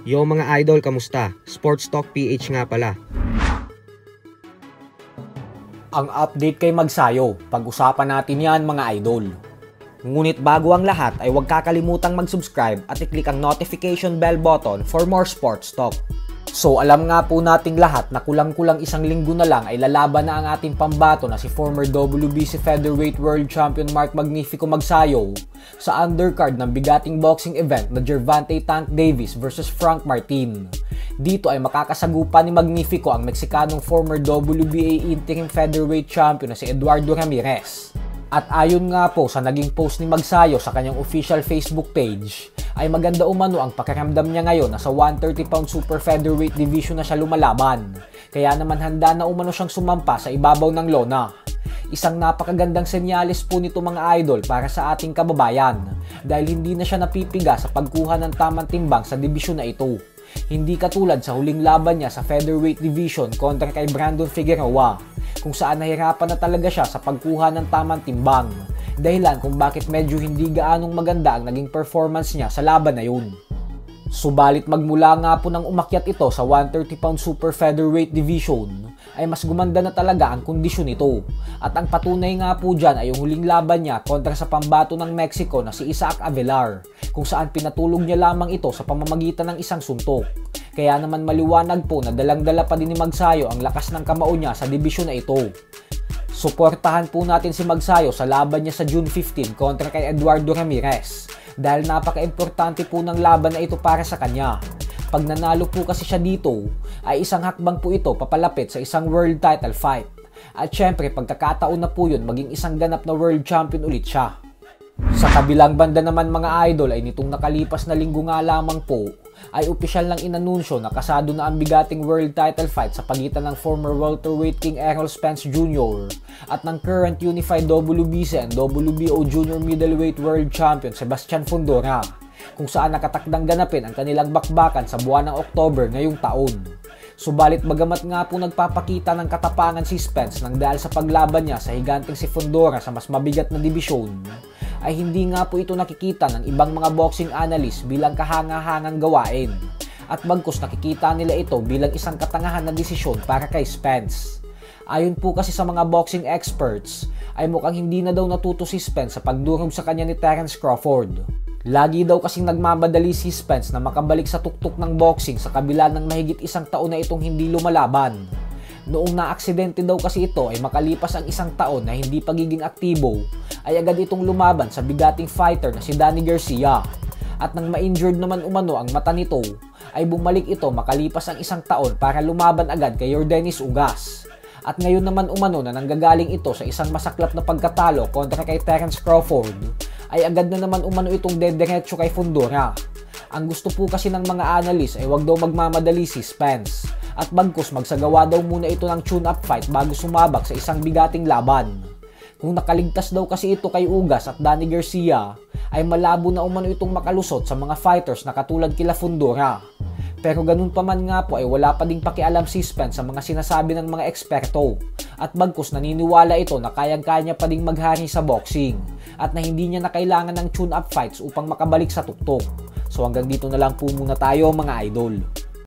Yo mga idol, kamusta? Sports Talk PH nga pala. Ang update kay Magsayo, pag-usapan natin yan mga idol. Ngunit bago ang lahat ay huwag kakalimutang mag-subscribe at i-click ang notification bell button for more sports talk. So alam nga po nating lahat na kulang-kulang isang linggo na lang ay lalaban na ang ating pambato na si former WBC Featherweight World Champion Mark Magnifico Magsayo sa undercard ng bigating boxing event na Gervonta Tank Davis vs Frank Martin. Dito ay makakasagupan ni Magnifico ang Mexicanong former WBA interim featherweight champion na si Eduardo Ramirez. At ayon nga po sa naging post ni Magsayo sa kanyang official Facebook page, ay maganda umano ang pakiramdam niya ngayon na sa 130-pound super featherweight division na siya lumalaban. Kaya naman handa na umano siyang sumampa sa ibabaw ng lona. Isang napakagandang senyales po nito mga idol para sa ating kababayan dahil hindi na siya napipiga sa pagkuha ng tamang timbang sa dibisyon na ito. Hindi katulad sa huling laban niya sa featherweight division kontra kay Brandon Figueroa kung saan nahirapan na talaga siya sa pagkuha ng tamang timbang. Dahilan kung bakit medyo hindi gaanong maganda ang naging performance niya sa laban na yun. Subalit magmula nga po nang umakyat ito sa 130-pound super featherweight division ay mas gumanda na talaga ang kondisyon nito. At ang patunay nga po dyan ay yung huling laban niya kontra sa pambato ng Mexico na si Isaac Avelar kung saan pinatulog niya lamang ito sa pamamagitan ng isang suntok. Kaya naman maliwanag po na dalang-dala pa din ni Magsayo ang lakas ng kamao niya sa dibisyon na ito. Suportahan po natin si Magsayo sa laban niya sa June 15 kontra kay Eduardo Ramirez dahil napaka-importante po ng laban na ito para sa kanya. Pag nanalo po kasi siya dito, ay isang hakbang po ito papalapit sa isang world title fight. At syempre pagkakataon na po yun maging isang ganap na world champion ulit siya. Sa kabilang banda naman mga idol ay nitong nakalipas na linggo nga lamang po ay opisyal lang inanunsyo na kasado na ang bigating world title fight sa pagitan ng former welterweight king Errol Spence Jr. at ng current unified WBC and WBO junior middleweight world champion Sebastian Fundora kung saan nakatakdang ganapin ang kanilang bakbakan sa buwan ng October ngayong taon. Subalit bagamat nga po nagpapakita ng katapangan si Spence nang dahil sa paglaban niya sa higanteng si Fundora sa mas mabigat na dibisyon, ay hindi nga po ito nakikita ng ibang mga boxing analyst bilang kahanga-hangang gawain at bagkus nakikita nila ito bilang isang katangahan na desisyon para kay Spence. Ayon po kasi sa mga boxing experts ay mukhang hindi na daw natuto si Spence sa pagdurog sa kanya ni Terence Crawford. Lagi daw kasing nagmamadali si Spence na makabalik sa tuktok ng boxing sa kabila ng mahigit isang taon na itong hindi lumalaban. Noong naaksidente daw kasi ito ay makalipas ang isang taon na hindi pagiging aktibo ay agad itong lumaban sa bigating fighter na si Danny Garcia. At nang ma-injured naman umano ang mata nito ay bumalik ito makalipas ang isang taon para lumaban agad kay Yordenis Ugas. At ngayon naman umano na nanggagaling ito sa isang masaklap na pagkatalo kontra kay Terence Crawford ay agad na naman umano itong dediretso kay Fundora. Ang gusto po kasi ng mga analyst ay wag daw magmamadali si Spence at bagkus magsagawa daw muna ito ng tune-up fight bago sumabak sa isang bigating laban. Kung nakaligtas daw kasi ito kay Ugas at Danny Garcia ay malabo na umano itong makalusot sa mga fighters na katulad kila Fundora. Pero ganun pa man nga po ay wala pa ding pakialam si Spence sa mga sinasabi ng mga eksperto at bagkus naniniwala ito na kayang-kaya niya pa ding maghari sa boxing at na hindi niya na kailangan ng tune-up fights upang makabalik sa tuktok. So hanggang dito na lang po muna tayo mga idol.